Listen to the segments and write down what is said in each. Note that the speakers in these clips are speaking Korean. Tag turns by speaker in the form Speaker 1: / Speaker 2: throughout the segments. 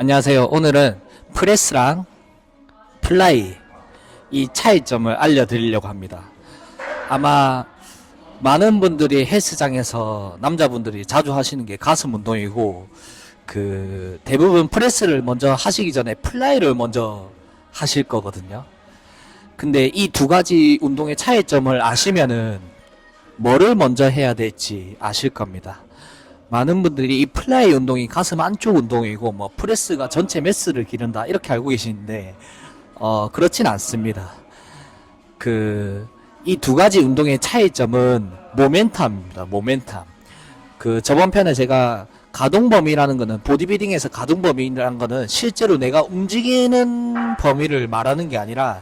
Speaker 1: 안녕하세요. 오늘은 프레스랑 플라이 이 차이점을 알려드리려고 합니다. 아마 많은 분들이 헬스장에서 남자분들이 자주 하시는 게 가슴 운동이고 대부분 프레스를 먼저 하시기 전에 플라이를 먼저 하실 거거든요. 근데 이 두 가지 운동의 차이점을 아시면은 뭐를 먼저 해야 될지 아실 겁니다. 많은 분들이 이 플라이 운동이 가슴 안쪽 운동이고 뭐 프레스가 전체 매스를 기른다 이렇게 알고 계시는데 그렇진 않습니다. 이 두 가지 운동의 차이점은 모멘텀입니다. 모멘텀. 저번 편에 제가 가동 범위라는 거는 보디빌딩에서 가동 범위라는 거는 실제로 내가 움직이는 범위를 말하는 게 아니라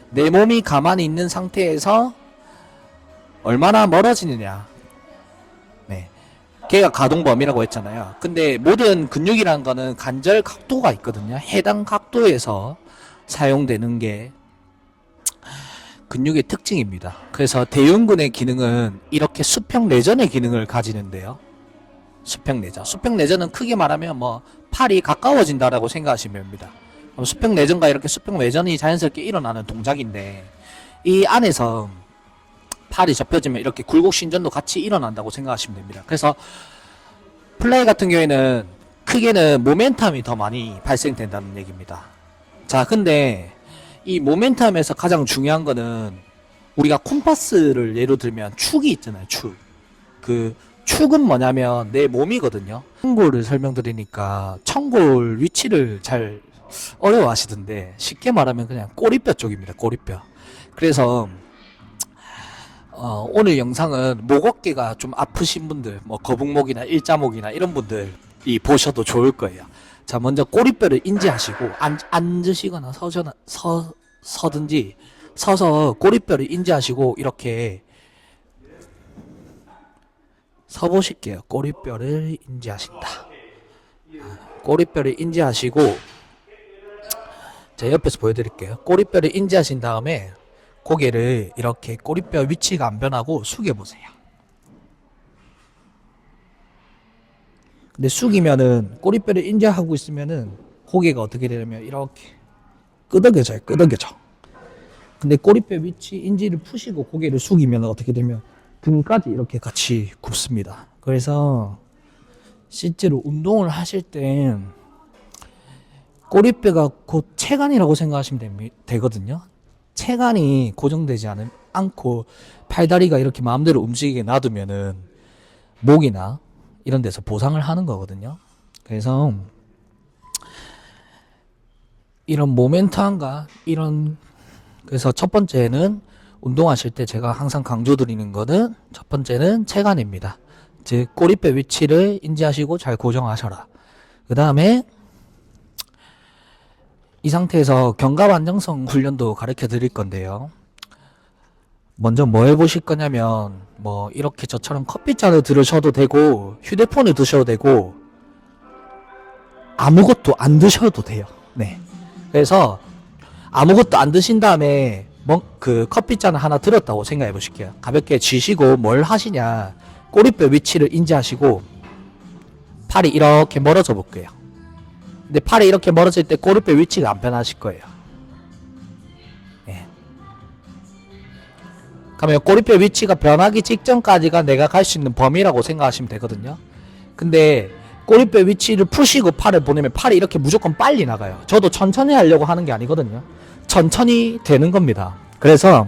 Speaker 1: 내 몸이 가만히 있는 상태에서 얼마나 멀어지느냐. 네. 걔가 가동 범위라고 했잖아요. 근데 모든 근육이라는 거는 관절 각도가 있거든요. 해당 각도에서 사용되는 게 근육의 특징입니다. 그래서 대흉근의 기능은 이렇게 수평 내전의 기능을 가지는데요. 수평 내전. 수평 내전은 크게 말하면 뭐 팔이 가까워진다라고 생각하시면 됩니다. 수평 내전과 이렇게 수평 외전이 자연스럽게 일어나는 동작인데 이 안에서 팔이 접혀지면 이렇게 굴곡신전도 같이 일어난다고 생각하시면 됩니다. 그래서 플라이 같은 경우에는 크게는 모멘텀이 더 많이 발생된다는 얘기입니다. 자, 근데 이 모멘텀에서 가장 중요한 거는 우리가 콤파스를 예로 들면 축이 있잖아요. 축. 축은 뭐냐면 내 몸이거든요. 청골을 설명드리니까 청골 위치를 잘 어려워 하시던데 쉽게 말하면 그냥 꼬리뼈 쪽입니다. 꼬리뼈. 그래서 오늘 영상은 목 어깨가 좀 아프신 분들, 뭐 거북목이나 일자목이나 이런 분들이 보셔도 좋을 거예요. 자, 먼저 꼬리뼈를 인지하시고 앉으시거나 서든지 서서 꼬리뼈를 인지하시고 이렇게 서보실게요. 꼬리뼈를 인지하신다. 꼬리뼈를 인지하시고 제 옆에서 보여드릴게요. 꼬리뼈를 인지하신 다음에 고개를 이렇게 꼬리뼈 위치가 안 변하고 숙여보세요. 근데 숙이면은 꼬리뼈를 인지하고 있으면은 고개가 어떻게 되냐면 이렇게 끄덕여져요. 끄덕여져. 근데 꼬리뼈 위치 인지를 푸시고 고개를 숙이면 어떻게 되면 등까지 이렇게 같이 굽습니다. 그래서 실제로 운동을 하실 땐 꼬리뼈가 곧 체간이라고 생각하시면 되거든요. 체간이 고정되지 않고 팔다리가 이렇게 마음대로 움직이게 놔두면은 목이나 이런 데서 보상을 하는 거거든요. 그래서 이런 모멘텀과 그래서 첫 번째는 운동하실 때 제가 항상 강조드리는 거는 첫 번째는 체간입니다. 즉 꼬리뼈 위치를 인지하시고 잘 고정하셔라. 그 다음에 이 상태에서 견갑 안정성 훈련도 가르쳐 드릴 건데요. 먼저 뭐 해보실 거냐면 뭐 이렇게 저처럼 커피잔을 들으셔도 되고 휴대폰을 드셔도 되고 아무것도 안 드셔도 돼요. 네. 그래서 아무것도 안 드신 다음에 커피잔을 하나 들었다고 생각해 보실게요. 가볍게 쥐시고 뭘 하시냐. 꼬리뼈 위치를 인지하시고 팔이 이렇게 멀어져 볼게요. 근데 팔이 이렇게 멀어질 때 꼬리뼈 위치가 안 변하실 거예요. 네. 그러면 꼬리뼈 위치가 변하기 직전까지가 내가 갈 수 있는 범위라고 생각하시면 되거든요. 근데 꼬리뼈 위치를 푸시고 팔을 보내면 팔이 이렇게 무조건 빨리 나가요. 저도 천천히 하려고 하는 게 아니거든요. 천천히 되는 겁니다. 그래서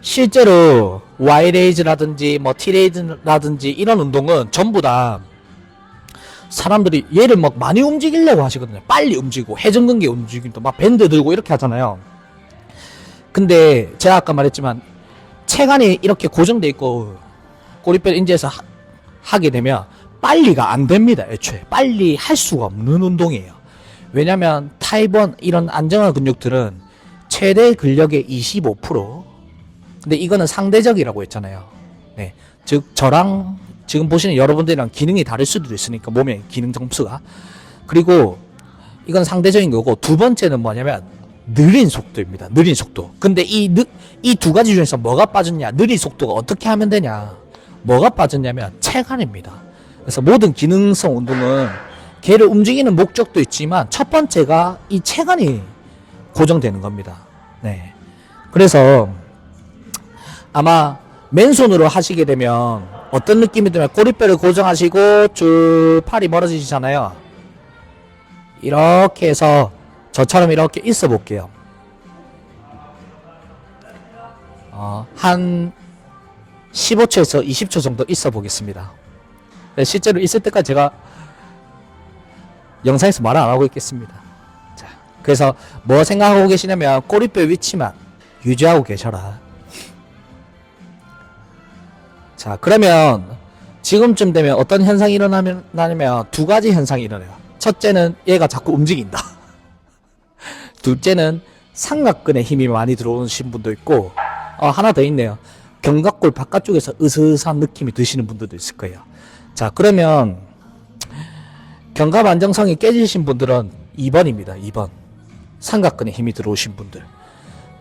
Speaker 1: 실제로 Y레이즈라든지 뭐 T레이즈라든지 이런 운동은 전부 다 사람들이 얘를 막 많이 움직이려고 하시거든요. 빨리 움직이고 회전근개 움직이고 막 밴드 들고 이렇게 하잖아요. 근데 제가 아까 말했지만 체간이 이렇게 고정돼 있고 꼬리뼈 인지해서 하게 되면 빨리가 안 됩니다. 애초에 빨리 할 수가 없는 운동이에요. 왜냐면 타입 1 이런 안정화 근육들은 최대 근력의 25%. 근데 이거는 상대적이라고 했잖아요. 네. 즉 저랑 지금 보시는 여러분들이랑 기능이 다를 수도 있으니까 몸의 기능 점수가. 그리고 이건 상대적인 거고 두 번째는 뭐냐면 느린 속도입니다. 느린 속도. 근데 이 두 가지 중에서 뭐가 빠졌냐? 느린 속도가 어떻게 하면 되냐? 뭐가 빠졌냐면 체간입니다. 그래서 모든 기능성 운동은 걔를 움직이는 목적도 있지만 첫 번째가 이 체간이 고정되는 겁니다. 네. 그래서 아마 맨손으로 하시게 되면 어떤 느낌이 들면 꼬리뼈를 고정하시고 쭉 팔이 멀어지시잖아요. 이렇게 해서 저처럼 이렇게 있어 볼게요. 한 15초에서 20초 정도 있어 보겠습니다. 네, 실제로 있을 때까지 제가 영상에서 말을 안 하고 있겠습니다. 자, 그래서 뭐 생각하고 계시냐면 꼬리뼈 위치만 유지하고 계셔라. 자, 그러면 지금쯤 되면 어떤 현상이 일어나냐면 두 가지 현상이 일어나요. 첫째는 얘가 자꾸 움직인다. 둘째는 삼각근에 힘이 많이 들어오신 분도 있고, 하나 더 있네요. 견갑골 바깥쪽에서 으스스한 느낌이 드시는 분들도 있을 거예요. 자, 그러면 견갑 안정성이 깨지신 분들은 2번입니다. 2번. 삼각근에 힘이 들어오신 분들.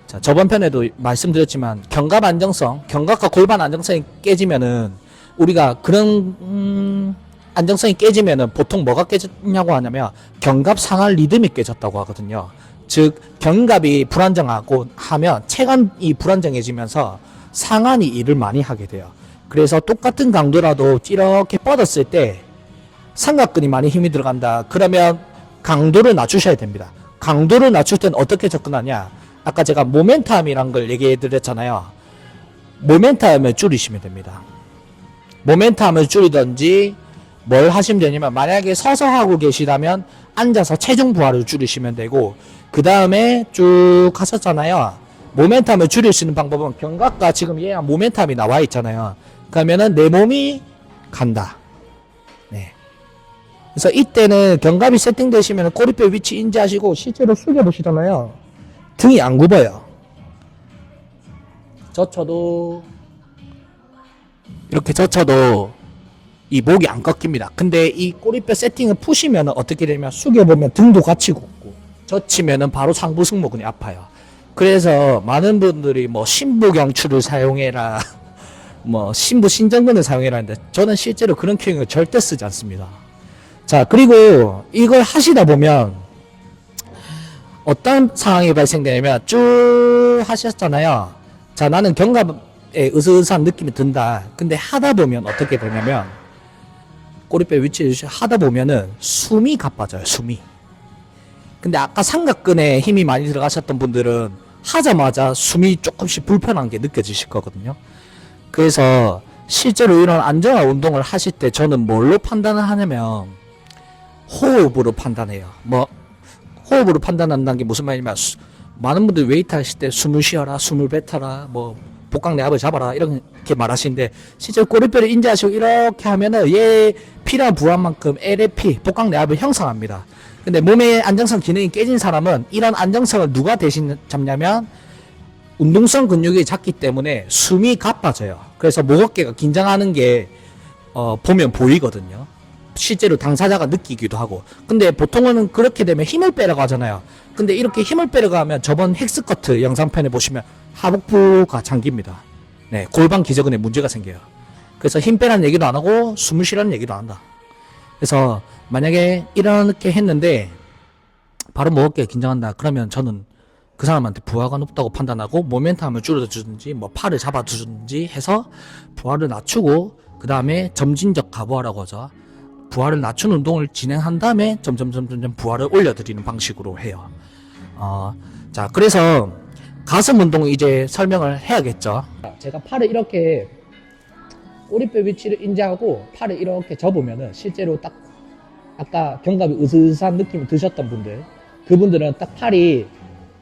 Speaker 1: 자, 저번 편에도 말씀드렸지만 견갑 안정성, 견갑과 골반 안정성이 깨지면은 우리가 그런 안정성이 깨지면은 보통 뭐가 깨졌냐고 하냐면 견갑 상하 리듬이 깨졌다고 하거든요. 즉 견갑이 불안정하고 하면 체간이 불안정해지면서 상한이 일을 많이 하게 돼요. 그래서 똑같은 강도라도 이렇게 뻗었을 때 삼각근이 많이 힘이 들어간다. 그러면 강도를 낮추셔야 됩니다. 강도를 낮출 때는 어떻게 접근하냐? 아까 제가 모멘텀이란 걸 얘기해 드렸잖아요. 모멘텀을 줄이시면 됩니다. 모멘텀을 줄이든지 뭘 하시면 되냐면 만약에 서서 하고 계시다면 앉아서 체중 부하를 줄이시면 되고 그 다음에 쭉 하셨잖아요. 모멘텀을 줄일 수 있는 방법은 견갑과 지금 얘랑 모멘텀이 나와 있잖아요. 그러면은 내 몸이 간다. 네. 그래서 이때는 견갑이 세팅되시면 꼬리뼈 위치 인지하시고 실제로 숙여 보시잖아요. 등이 안 굽어요. 젖혀도 이렇게 젖혀도 이 목이 안 꺾입니다. 근데 이 꼬리뼈 세팅을 푸시면 어떻게 되냐면 숙여보면 등도 같이 굽고 젖히면은 바로 상부 승모근이 아파요. 그래서 많은 분들이 뭐 신부경추를 사용해라 뭐 신부 신전근을 사용해라 하는데 저는 실제로 그런 키링을 절대 쓰지 않습니다. 자, 그리고 이걸 하시다 보면 어떤 상황이 발생되냐면 쭉 하셨잖아요. 자, 나는 견갑에 으스스한 느낌이 든다. 근데 하다 보면 어떻게 되냐면 꼬리뼈 위치를 하다 보면은 숨이 가빠져요. 숨이. 근데 아까 삼각근에 힘이 많이 들어가셨던 분들은 하자마자 숨이 조금씩 불편한 게 느껴지실 거거든요. 그래서 실제로 이런 안정화 운동을 하실 때 저는 뭘로 판단을 하냐면 호흡으로 판단해요. 뭐 호흡으로 판단한다는 게 무슨 말이냐면 많은 분들이 웨이트 하실 때 숨을 쉬어라, 숨을 뱉어라, 뭐 복강 내압을 잡아라 이렇게 말하시는데 실제로 꼬리뼈를 인지하시고 이렇게 하면은 얘 필요한 부하만큼 LFP 복강 내압을 형성합니다. 근데 몸의 안정성 기능이 깨진 사람은 이런 안정성을 누가 대신 잡냐면 운동성 근육이 작기 때문에 숨이 가빠져요. 그래서 목 어깨가 긴장하는 게 보면 보이거든요. 실제로 당사자가 느끼기도 하고. 근데 보통은 그렇게 되면 힘을 빼려고 하잖아요. 근데 이렇게 힘을 빼려고 하면 저번 헥스커트 영상편에 보시면 하복부가 잠깁니다. 네, 골반 기저근에 문제가 생겨요. 그래서 힘 빼라는 얘기도 안 하고 숨을 쉬라는 얘기도 안 한다. 그래서 만약에 이렇게 했는데 바로 목 어깨가 긴장한다. 그러면 저는 그 사람한테 부하가 높다고 판단하고 모멘텀을 줄여주든지 뭐 팔을 잡아주든지 해서 부하를 낮추고 그 다음에 점진적 가부하라고 하죠. 부하를 낮추는 운동을 진행한 다음에 점점 부하를 올려드리는 방식으로 해요. 자, 그래서 가슴 운동 이제 설명을 해야겠죠. 제가 팔을 이렇게 꼬리뼈 위치를 인지하고 팔을 이렇게 접으면은 실제로 딱 아까 견갑이 으스스한 느낌이 드셨던 분들, 그분들은 딱 팔이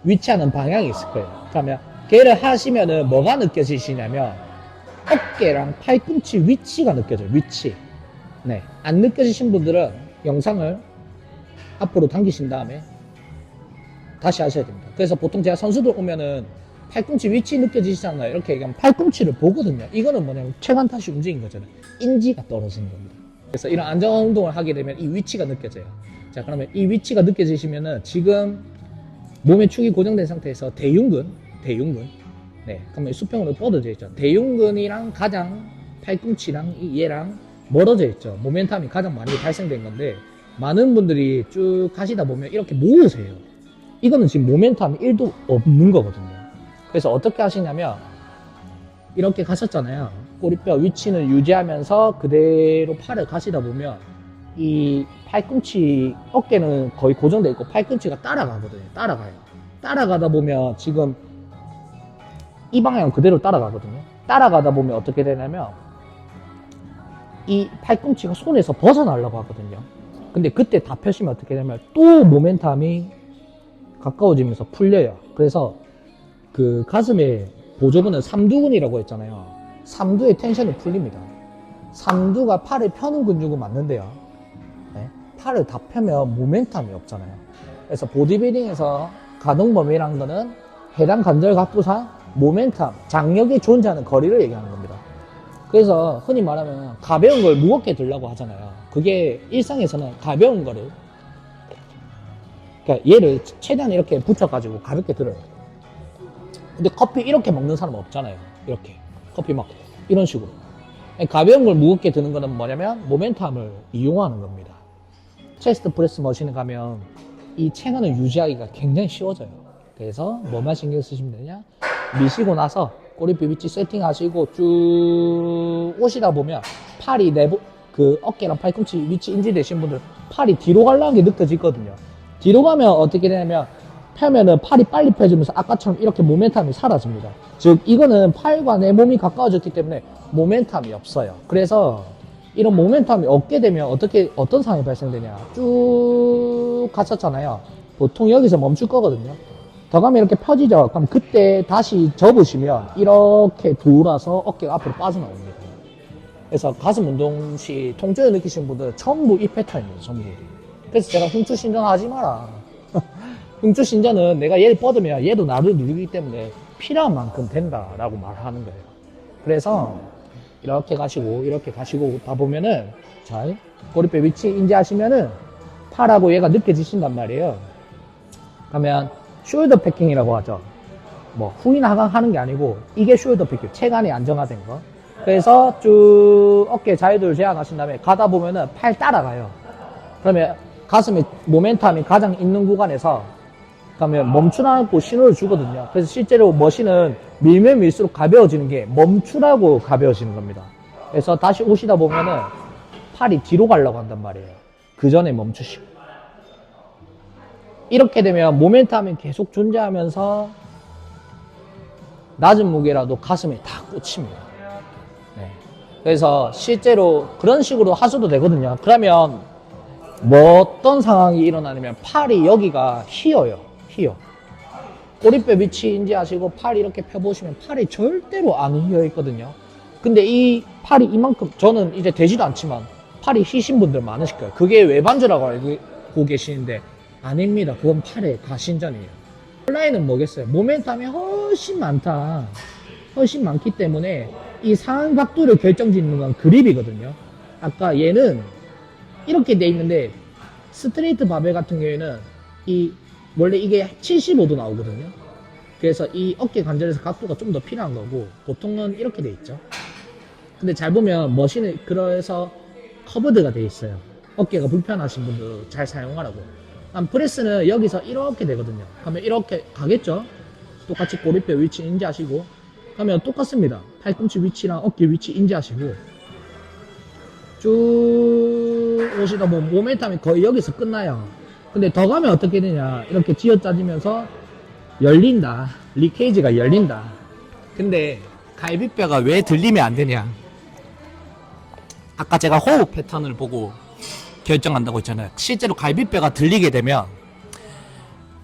Speaker 1: 위치하는 방향이 있을 거예요. 그러면 걔를 하시면은 뭐가 느껴지시냐면 어깨랑 팔꿈치 위치가 느껴져요. 위치. 네, 안 느껴지신 분들은 영상을 앞으로 당기신 다음에 다시 하셔야 됩니다. 그래서 보통 제가 선수들 오면은 팔꿈치 위치 느껴지시잖아요. 이렇게 얘기하면 팔꿈치를 보거든요. 이거는 뭐냐면 체간 탓이 움직인 거잖아요. 인지가 떨어지는 겁니다. 그래서 이런 안정화 운동을 하게 되면 이 위치가 느껴져요. 자, 그러면 이 위치가 느껴지시면은 지금 몸의 축이 고정된 상태에서 대흉근, 네, 그러면 수평으로 뻗어져 있죠. 대흉근이랑 가장 팔꿈치랑 얘랑 멀어져 있죠. 모멘텀이 가장 많이 발생된 건데 많은 분들이 쭉 가시다 보면 이렇게 모으세요. 이거는 지금 모멘텀이 1도 없는 거거든요. 그래서 어떻게 하시냐면 이렇게 가셨잖아요. 꼬리뼈 위치는 유지하면서 그대로 팔을 가시다 보면 이 팔꿈치, 어깨는 거의 고정되어 있고 팔꿈치가 따라가거든요. 따라가다 보면 지금 이 방향 그대로 따라가거든요. 따라가다 보면 어떻게 되냐면 이 팔꿈치가 손에서 벗어나려고 하거든요. 근데 그때 다 펴시면 어떻게 되냐면 또 모멘텀이 가까워지면서 풀려요. 그래서 그 가슴에 보조근은 삼두근이라고 했잖아요. 삼두의 텐션이 풀립니다. 삼두가 팔을 펴는 근육은 맞는데요. 네? 팔을 다 펴면 모멘텀이 없잖아요. 그래서 보디빌딩에서 가동 범위라는 거는 해당 관절 각도상 모멘텀, 장력이 존재하는 거리를 얘기하는 겁니다. 그래서 흔히 말하면 가벼운 걸 무겁게 들려고 하잖아요. 그게 일상에서는 가벼운 거를, 그러니까 얘를 최대한 이렇게 붙여가지고 가볍게 들어요. 근데 커피 이렇게 먹는 사람은 없잖아요. 이렇게 커피 막 이런 식으로. 가벼운 걸 무겁게 드는 거는 뭐냐면 모멘텀을 이용하는 겁니다. 체스트 프레스 머신에 가면 이 체간을 유지하기가 굉장히 쉬워져요. 그래서 뭐만 신경 쓰시면 되냐, 미시고 나서 꼬리뼈 위치 세팅하시고 쭉 오시다 보면 팔이 그 어깨랑 팔꿈치 위치 인지되신 분들 팔이 뒤로 가려는 게 느껴지거든요. 뒤로 가면 어떻게 되냐면 펴면은 팔이 빨리 펴지면서 아까처럼 이렇게 모멘텀이 사라집니다. 즉 이거는 팔과 내 몸이 가까워졌기 때문에 모멘텀이 없어요. 그래서 이런 모멘텀이 없게 되면 어떤 상황이 발생되냐, 쭉 갔었잖아요. 보통 여기서 멈출 거거든요. 더 가면 이렇게 펴지죠. 그럼 그때 다시 접으시면 이렇게 돌아서 어깨가 앞으로 빠져나옵니다. 그래서 가슴 운동 시 통증을 느끼시는 분들 전부 이 패턴입니다. 전부. 그래서 제가 흉추신전 하지 마라. 흉추신전은 내가 얘를 뻗으면 얘도 나를 누르기 때문에 필요한 만큼 된다라고 말하는 거예요. 그래서 이렇게 가시고 다 보면은 잘 꼬리뼈 위치 인지하시면은 팔하고 얘가 느껴지신단 말이에요. 그러면 숄더 패킹이라고 하죠. 뭐 후인 하강 하는 게 아니고 이게 숄더 패킹, 체간이 안정화된 거. 그래서 쭉 어깨 자유도를 제한하신 다음에 가다 보면은 팔 따라가요. 그러면 가슴에 모멘텀이 가장 있는 구간에서 그러면 멈추라고 신호를 주거든요. 그래서 실제로 머신은 밀면 밀수록 가벼워지는 게 멈추라고 가벼워지는 겁니다. 그래서 다시 오시다 보면은 팔이 뒤로 가려고 한단 말이에요. 그 전에 멈추시고. 이렇게 되면 모멘텀이 계속 존재하면서 낮은 무게라도 가슴에 다 꽂힙니다. 네. 그래서 실제로 그런 식으로 하셔도 되거든요. 그러면 뭐 어떤 상황이 일어나냐면 팔이 여기가 휘어요. 꼬리뼈 위치 인지하시고 팔 이렇게 펴보시면 팔이 절대로 안 휘어 있거든요. 근데 이 팔이 이만큼, 저는 이제 되지도 않지만 팔이 휘신 분들 많으실 거예요. 그게 외반주라고 알고 계시는데 아닙니다. 그건 팔의 가신전이에요. 온라인은 뭐겠어요? 모멘텀이 훨씬 많다. 훨씬 많기 때문에 이 상한 각도를 결정짓는 건 그립이거든요. 아까 얘는 이렇게 돼 있는데 스트레이트 바벨 같은 경우에는 원래 이게 75도 나오거든요. 그래서 이 어깨 관절에서 각도가 좀 더 필요한 거고 보통은 이렇게 돼 있죠. 근데 잘 보면 머신은 그래서 커브드가 돼 있어요. 어깨가 불편하신 분들 잘 사용하라고. 프레스는 여기서 이렇게 되거든요. 그러면 이렇게 가겠죠. 똑같이 꼬리뼈 위치 인지하시고 그러면 똑같습니다. 팔꿈치 위치랑 어깨 위치 인지하시고 쭉 오시다 보면 모멘텀이 거의 여기서 끝나요. 근데 더 가면 어떻게 되냐, 이렇게 쥐어짜지면서 열린다, 리케이지가 열린다. 근데 갈비뼈가 왜 들리면 안 되냐, 아까 제가 호흡 패턴을 보고 결정한다고 했잖아요. 실제로 갈비뼈가 들리게 되면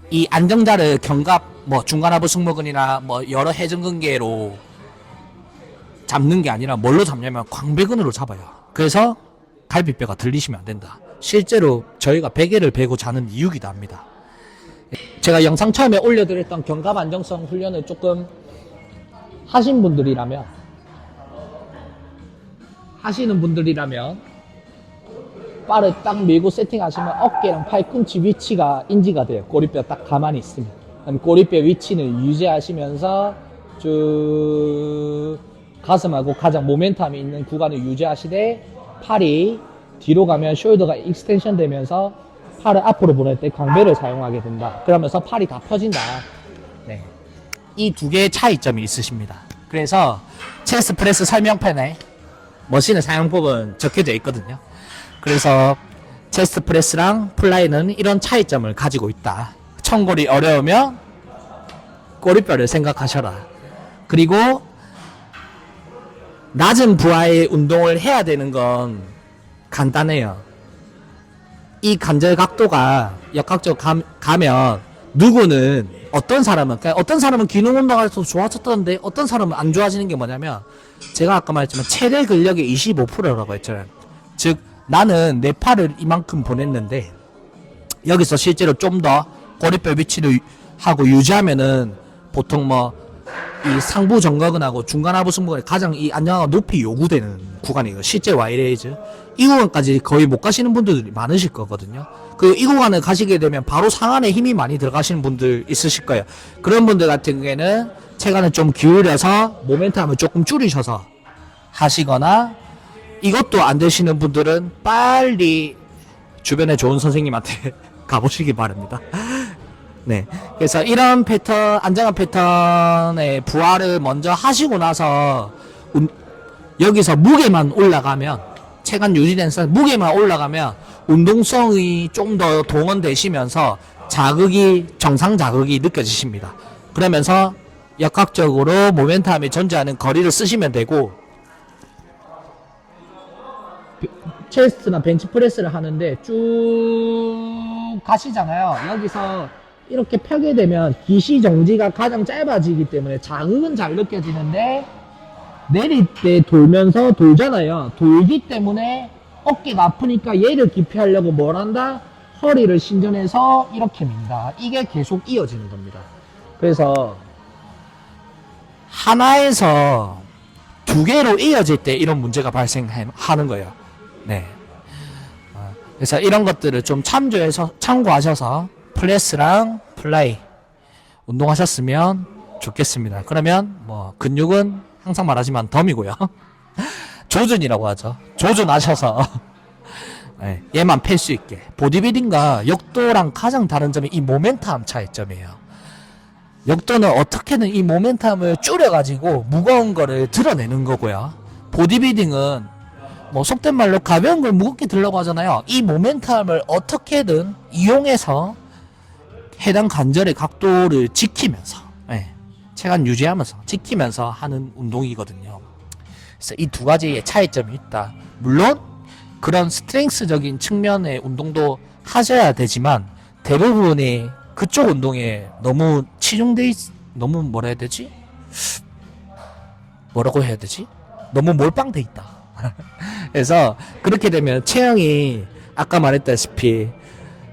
Speaker 1: 이 안정자를 견갑, 뭐 중간하부 승모근이나 뭐 여러 해전근개로 잡는 게 아니라 뭘로 잡냐면 광배근으로 잡아요. 그래서 갈비뼈가 들리시면 안 된다. 실제로 저희가 베개를 베고 자는 이유기도 합니다. 제가 영상 처음에 올려드렸던 견갑 안정성 훈련을 조금 하시는 분들이라면 바를 딱 밀고 세팅하시면 어깨랑 팔꿈치 위치가 인지가 돼요. 꼬리뼈 딱 가만히 있으면. 그럼 꼬리뼈 위치는 유지하시면서 쭉 가슴하고 가장 모멘텀이 있는 구간을 유지하시되 팔이 뒤로 가면 숄더가 익스텐션 되면서 팔을 앞으로 보낼 때 광배를 사용하게 된다. 그러면서 팔이 다 펴진다. 네. 이 두 개의 차이점이 있으십니다. 그래서 체스트 프레스 설명편에 머신의 사용법은 적혀져 있거든요. 그래서 체스트 프레스랑 플라이는 이런 차이점을 가지고 있다. 청골이 어려우면 꼬리뼈를 생각하셔라. 그리고 낮은 부하의 운동을 해야 되는 건 간단해요. 이 관절 각도가 역각적으로 가면 누구는 어떤 사람은 기능 운동에서 좋아졌던데 어떤 사람은 안 좋아지는 게 뭐냐면 제가 아까 말했지만 최대 근력의 25%라고 했잖아요. 즉 나는 내 팔을 이만큼 보냈는데 여기서 실제로 좀 더 꼬리뼈 위치를 하고 유지하면은 보통 뭐 이 상부 정각근하고 중간 하부 승모근에 가장 이 안정화가 높이 요구되는 구간이에요. 실제 와이레이즈 이 구간까지 거의 못 가시는 분들이 많으실 거거든요. 이 구간을 가시게 되면 바로 상안에 힘이 많이 들어가시는 분들 있으실 거예요. 그런 분들 같은 경우에는 체간을 좀 기울여서 모멘텀을 조금 줄이셔서 하시거나, 이것도 안 되시는 분들은 빨리 주변에 좋은 선생님한테 가보시기 바랍니다. 네. 그래서 이런 패턴, 안정한 패턴의 부하를 먼저 하시고 나서, 여기서 무게만 올라가면, 체간 유지된 무게만 올라가면, 운동성이 좀 더 동원되시면서, 정상 자극이 느껴지십니다. 그러면서, 역학적으로 모멘텀이 존재하는 거리를 쓰시면 되고, 체스트나 벤치프레스를 하는데 쭉 가시잖아요. 여기서 이렇게 펴게 되면 기시 정지가 가장 짧아지기 때문에 자극은 잘 느껴지는데 내릴 때 돌면서 돌잖아요. 돌기 때문에 어깨가 아프니까 얘를 기피하려고 뭘 한다? 허리를 신전해서 이렇게 민다. 이게 계속 이어지는 겁니다. 그래서 하나에서 두 개로 이어질 때 이런 문제가 발생하는 거예요. 네. 그래서 이런 것들을 좀 참고하셔서 프레스랑 플라이 운동하셨으면 좋겠습니다. 그러면 뭐 근육은 항상 말하지만 덤이고요. 조준이라고 하죠. 조준하셔서 네, 얘만 팰 수 있게. 보디빌딩과 역도랑 가장 다른 점이 이 모멘텀 차이점이에요. 역도는 어떻게든 이 모멘텀을 줄여가지고 무거운 거를 드러내는 거고요. 보디빌딩은 뭐 속된 말로 가벼운 걸 무겁게 들려고 하잖아요. 이 모멘텀을 어떻게든 이용해서 해당 관절의 각도를 지키면서, 네, 체간 유지하면서 지키면서 하는 운동이거든요. 그래서 이 두 가지의 차이점이 있다. 물론 그런 스트렝스적인 측면의 운동도 하셔야 되지만 대부분이 그쪽 운동에 너무 너무 뭐라 해야 되지? 뭐라고 해야 되지? 너무 몰빵돼 있다. 그래서 그렇게 되면 체형이 아까 말했다시피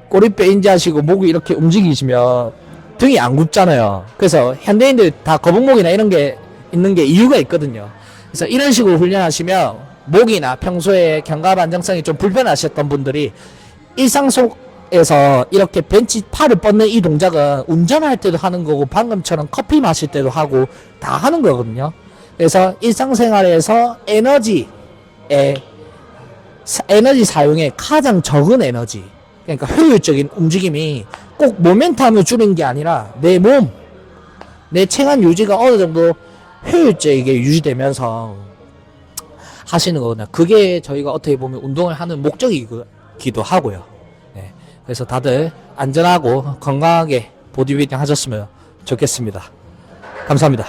Speaker 1: 꼬리뼈 인지하시고 목이 이렇게 움직이시면 등이 안 굽잖아요. 그래서 현대인들 다 거북목이나 이런 게 있는 게 이유가 있거든요. 그래서 이런 식으로 훈련하시면 목이나 평소에 견갑 안정성이 좀 불편하셨던 분들이 일상 속에서 이렇게 벤치 팔을 뻗는 이 동작은 운전할 때도 하는 거고 방금처럼 커피 마실 때도 하고 다 하는 거거든요. 그래서 일상생활에서 에너지 사용에 가장 적은 에너지, 그러니까 효율적인 움직임이 꼭 모멘텀을 줄이는 게 아니라 내 몸, 내 체간 유지가 어느 정도 효율적이게 유지되면서 하시는 거거든요. 그게 저희가 어떻게 보면 운동을 하는 목적이기도 하고요. 네. 그래서 다들 안전하고 건강하게 보디빌딩 하셨으면 좋겠습니다. 감사합니다.